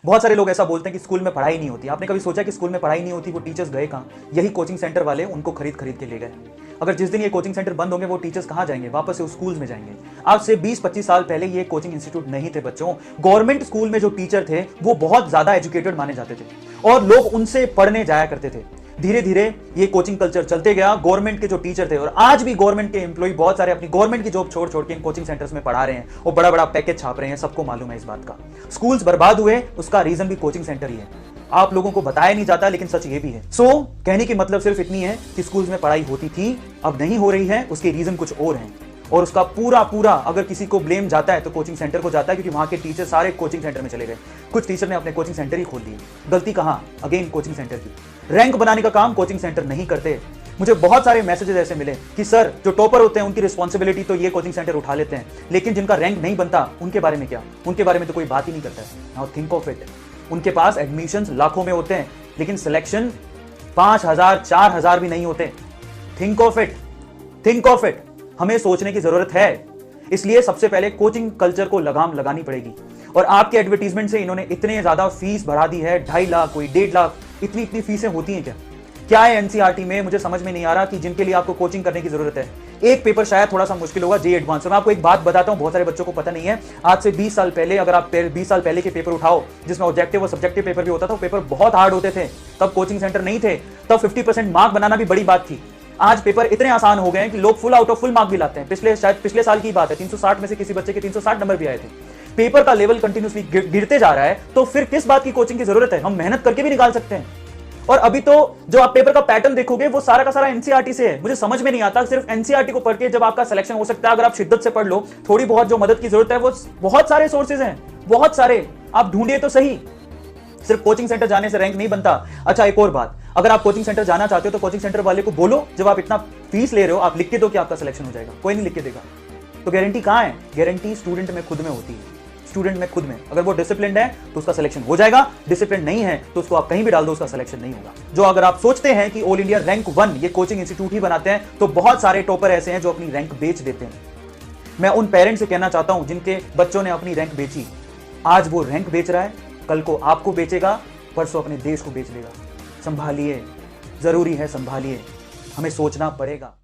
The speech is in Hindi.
बहुत सारे लोग ऐसा बोलते हैं कि स्कूल में पढ़ाई नहीं होती। आपने कभी सोचा कि स्कूल में पढ़ाई नहीं होती, वो टीचर्स गए कहाँ? यही कोचिंग सेंटर वाले उनको खरीद खरीद के ले गए। अगर जिस दिन ये कोचिंग सेंटर बंद होंगे, वो टीचर्स कहाँ जाएंगे? वापस से उस स्कूल्स में जाएंगे। आज से 20-25 साल पहले ये कोचिंग इंस्टीट्यूट नहीं थे बच्चों। गवर्नमेंट स्कूल में जो टीचर थे वो बहुत ज्यादा एजुकेटेड माने जाते थे और लोग उनसे पढ़ने जाया करते थे। धीरे धीरे ये कोचिंग कल्चर चलते गया। गवर्नमेंट के जो टीचर थे, और आज भी गवर्नमेंट के एम्प्लॉय बहुत सारे अपनी गवर्नमेंट की जॉब छोड़ छोड़ के इन कोचिंग सेंटर्स में पढ़ा रहे हैं और बड़ा बड़ा पैकेज छाप रहे हैं। सबको मालूम है इस बात का। स्कूल्स बर्बाद हुए, उसका रीजन भी कोचिंग सेंटर ही है। आप लोगों को बताया नहीं जाता, लेकिन सच ये भी है। कहने की मतलब सिर्फ इतनी है कि स्कूल्स में पढ़ाई होती थी, अब नहीं हो रही है। उसके रीजन कुछ और हैं और उसका पूरा पूरा अगर किसी को ब्लेम जाता है तो कोचिंग सेंटर को जाता है, क्योंकि वहां के टीचर सारे कोचिंग सेंटर में चले गए। कुछ टीचर ने अपने कोचिंग सेंटर ही खोल दिए। गलती कहां? अगेन कोचिंग सेंटर की। रैंक बनाने का काम कोचिंग सेंटर नहीं करते। मुझे बहुत सारे मैसेजेस ऐसे मिले कि सर, जो टॉपर होते हैं उनकी रिस्पॉन्सिबिलिटी तो ये कोचिंग सेंटर उठा लेते हैं, लेकिन जिनका रैंक नहीं बनता उनके बारे में क्या? उनके बारे में तो कोई बात ही नहीं करता है। Now think of it. उनके पास एडमिशंस लाखों में होते हैं, लेकिन सिलेक्शन 5,000 4,000 भी नहीं होते। Think of it, think of it. हमें सोचने की जरूरत है। इसलिए सबसे पहले कोचिंग कल्चर को लगाम लगानी पड़ेगी। और आपके एडवर्टीजमेंट से इन्होंने इतने ज्यादा फीस बढ़ा दी है, 2.5 लाख, कोई 1.5 लाख। इतनी इतनी फीसें होती हैं क्या? क्या है एनसीईआरटी में? मुझे समझ में नहीं आ रहा कि जिनके लिए आपको कोचिंग करने की जरूरत है। एक पेपर शायद थोड़ा सा मुश्किल होगा, जे एडवांस। मैं आपको एक बात बताता हूं, बहुत सारे बच्चों को पता नहीं है। आज से 20 साल पहले, अगर आप 20 साल पहले के पेपर उठाओ जिसमें ऑब्जेक्टिव और सब्जेक्टिव पेपर भी होता था, वो पेपर बहुत हार्ड होते थे। तब कोचिंग सेंटर नहीं थे, तब 50% मार्क बनाना भी बड़ी बात थी। आज पेपर इतने आसान हो गए हैं कि लोग full out of full mark भी लाते हैं। पिछले साल की बात है, 360 में से किसी बच्चे के 360 नंबर भी आए थे। पेपर का लेवल कंटिन्यूसली गिरते जा रहा है, तो फिर किस बात की कोचिंग की जरूरत है? हम मेहनत करके भी निकाल सकते हैं। और अभी तो जो आप पेपर का पैटर्न देखोगे वो सारा का सारा एनसीईआरटी से है। मुझे समझ में नहीं आता, सिर्फ एनसीईआरटी को पढ़ के जब आपका सिलेक्शन हो सकता है। अगर आप शिद्दत से पढ़ लो, थोड़ी बहुत जो मदद की जरूरत है, वो बहुत सारे सोर्सेज हैं, बहुत सारे। आप ढूंढिए तो सही। सिर्फ कोचिंग सेंटर जाने से रैंक नहीं बनता। अच्छा, एक और बात, अगर आप कोचिंग सेंटर जाना चाहते हो तो कोचिंग सेंटर वाले को बोलो, जब आप इतना फीस ले रहे हो, आप लिख के दो कि आपका सिलेक्शन हो जाएगा। कोई नहीं लिख के देगा। तो गारंटी कहां है? गारंटी स्टूडेंट में खुद में होती है। स्टूडेंट में खुद में। अगर वो डिसिप्लिन्ड है तो उसका सिलेक्शन हो जाएगा, डिसिप्लिन नहीं है तो उसको आप कहीं भी डाल दो, उसका सिलेक्शन नहीं होगा। जो अगर आप सोचते हैं कि ऑल इंडिया रैंक 1 ये कोचिंग इंस्टीट्यूट ही बनाते हैं, तो बहुत सारे टॉपर ऐसे हैं जो अपनी रैंक बेच देते हैं। मैं उन पेरेंट्स से कहना चाहता हूं जिनके बच्चों ने अपनी रैंक बेची। आज वो रैंक बेच रहा है, कल को आपको बेचेगा, परसों अपने देश को बेच देगा। संभालिए, जरूरी है, संभालिए। हमें सोचना पड़ेगा।